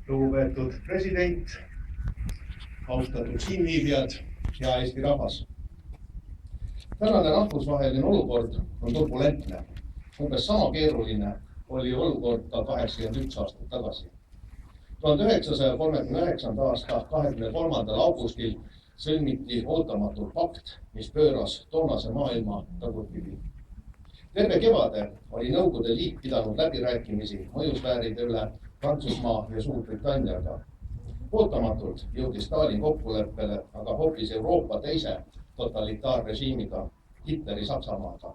Lugupeetud president, austatud siinviibijad ja Eesti rahvas. Tänane rahvusvaheline olukord on turbulentne. Umbes sama keeruline oli olukord ka 81 aastat tagasi. 1939. aasta 23. augustil sõlmiti ootamatult pakt, mis pööras toonase maailma tagurpidi. Terve kevade oli Nõukogude Liit pidanud läbirääkimisi mõjusfääride üle Prantsusmaa ja Suurbritanniaga. Ootamatult jõudis Stalin kokkuleppele aga hoopis Euroopa teise totalitaarrežiimiga, Hitleri Saksamaaga.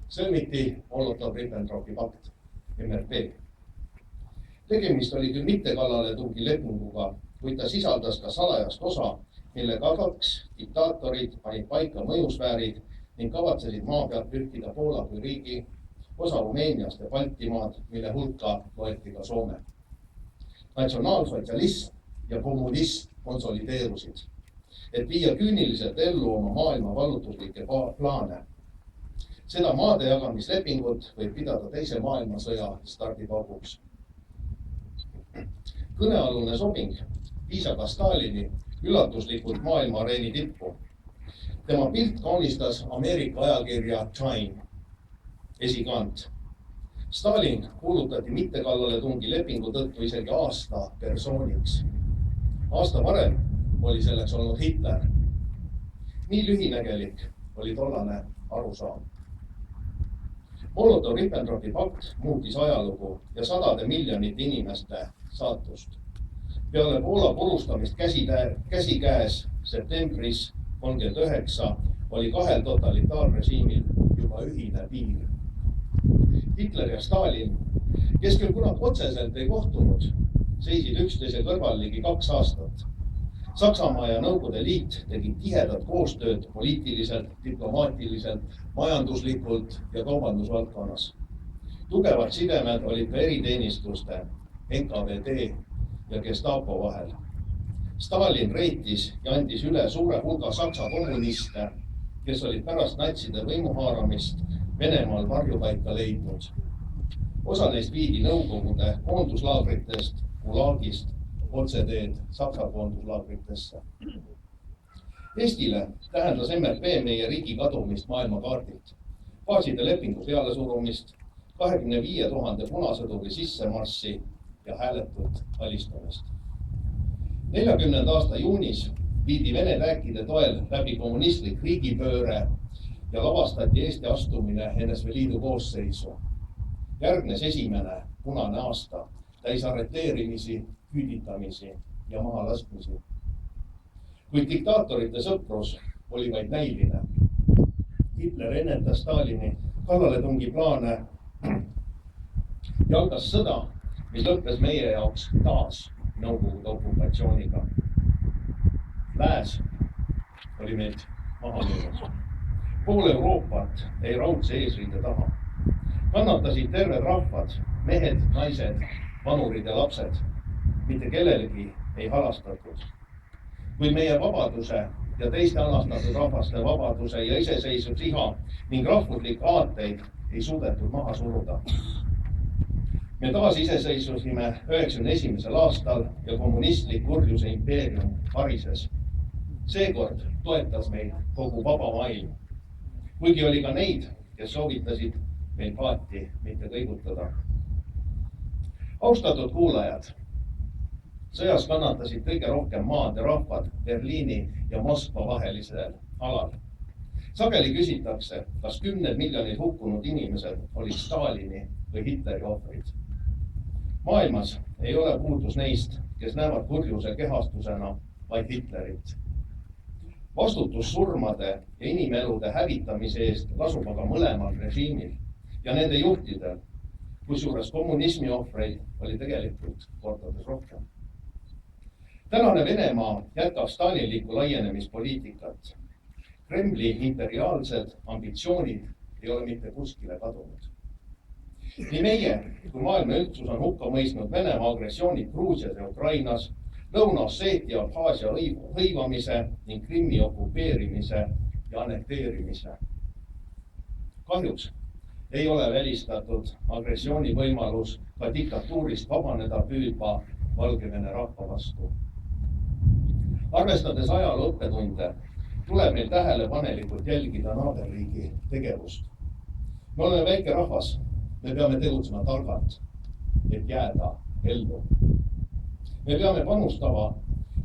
Sõlmiti Molotov-Ribbentropi pakt, MRP. Tegemist oli küll mitte kallaletungi lepinguga, kuid ta sisaldas ka salajast osa, millega kaks diktaatorid panid paika mõjusfäärid ning kavatsesid maa pealt pühkida Poola kui riigi, osa Rumeeniast ja Baltimaad, mille hulka loeti ka Soome. Natsionaalsotsialism ja kommunism konsolideerusid, et viia küüniliselt ellu oma maailma vallutuslikke plaane. Seda maadejagamislepingut võib pidada teise maailmasõja stardipauguks. Kõnealune sobing viis aga Stalini üllatuslikult maailmaareeni tippu. Tema pilt kaunistas Ameerika ajakirja Time esikaant. Stalin kuulutati mittekallaletungi lepingu tõttu isegi aasta persooniks. Aasta varem oli selleks olnud Hitler. Nii lühinägelik oli tollane arusaam. Molotov-Ribbentropi pakt muutis ajalugu ja sadade miljonite inimeste saatust. Peale Poola purustamist käsikäes septembris 1939 oli kahel totalitaarrežiimil juba ühine piir. Hitler ja Stalin, kes küll kunagi otseselt ei kohtunud, seisid üksteise kõrval ligi 2 aastat. Saksamaa ja Nõukogude Liit tegid tihedat koostööd poliitiliselt, diplomaatiliselt, majanduslikult ja kaubandusvaldkonnas. Tugevad sidemed olid ka eriteenistuste, NKVD ja Gestapo vahel. Stalin reitis ja andis üle suure hulga saksa kommuniste, kes olid pärast natside võimuhaaramist Venemaal varjupaika leidnud. Osa neist viidi Nõukogude koonduslaagritest, Gulagist, otseteed Saksa koonduslaagritesse. Eestile tähendas MRP meie riigi kadumist maailmakaardilt, baaside lepingu pealesurumist, 25 000 punasõduri sissemarssi ja hääletut alistamist. 40. aasta juunis viidi Vene täkkide toel läbi kommunistlik riigipööre ja lavastati Eesti astumine NSV Liidu koosseisu. Järgnes esimene punane aasta, täis arreteerimisi, küüditamisi ja mahalaskmisi. Kuid diktaatorite sõprus oli vaid näiline. Hitler ennetas Stalini kallaletungi plaane ja algas sõda, mis lõppes meie jaoks taas Nõukogude okupatsiooniga. Lääs oli meid maha müünud. Pool Euroopat ei raudse eesriide taha. Kannatasid terved rahvad, mehed, naised, vanurid ja lapsed. Mitte kellelegi ei halastatud. Kui meie vabaduse ja teiste halastatud rahvaste vabaduse ja iseseisvusiha ning rahvuslikke aateid ei suudetud maha suruda. Me taas iseseisvusime 91. aastal ja kommunistlik kurjuse impeerium harises. Seekord toetas meid kogu vaba maailm. Kuigi oli ka neid, kes soovitasid meil paati mitte kõigutada. Austatud kuulajad, sõjas kannatasid kõige rohkem maad ja rahvad Berliini ja Moskva vahelisel alal. Sageli küsitakse, kas 10 miljonid hukkunud inimesed olid Stalini või Hitleri ohvrid. Maailmas ei ole puudus neist, kes näevad kurjuse kehastusena vaid Hitlerit. Vastutus surmade ja inimelude hävitamise eest lasub aga mõlemal režiimil ja nende juhtidel, kusjuures kommunismi ohvreid oli tegelikult kordades rohkem. Tänane Venemaa jätkab stalinlikku laienemispoliitikat. Kremli imperiaalsed ambitsioonid ei ole mitte kuskile kadunud. Nii meie kui maailma üldsus on hukka mõistnud Venemaa agressioonid Gruusias ja Ukrainas, Lõuna-Osseetia Abhaasia hõivamise ning Krimmi okupeerimise ja annekteerimise. Kahjuks ei ole välistatud agressiooni võimalus ka diktatuurist vabaneda püüdva Valgevene rahva vastu. Arvestades ajaloo õppetunde, tuleb meil tähelepanelikult jälgida naaberriigi tegevust. Me oleme väike rahvas, me peame tegutsema targalt, et jääda ellu. Me peame panustama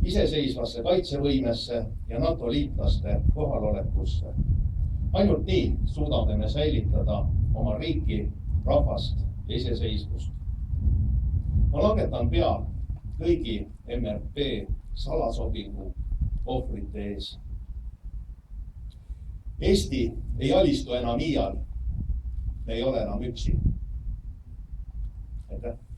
iseseisvasse kaitsevõimesse ja NATO liitlaste kohalolekusse. Ainult nii suudame me säilitada oma riiki, rahvast ja iseseisvust. Ma langetan pea kõigi MRP salasobingu ohvrite ees. Eesti ei alistu enam iial. Me ei ole enam üksi. Aitäh!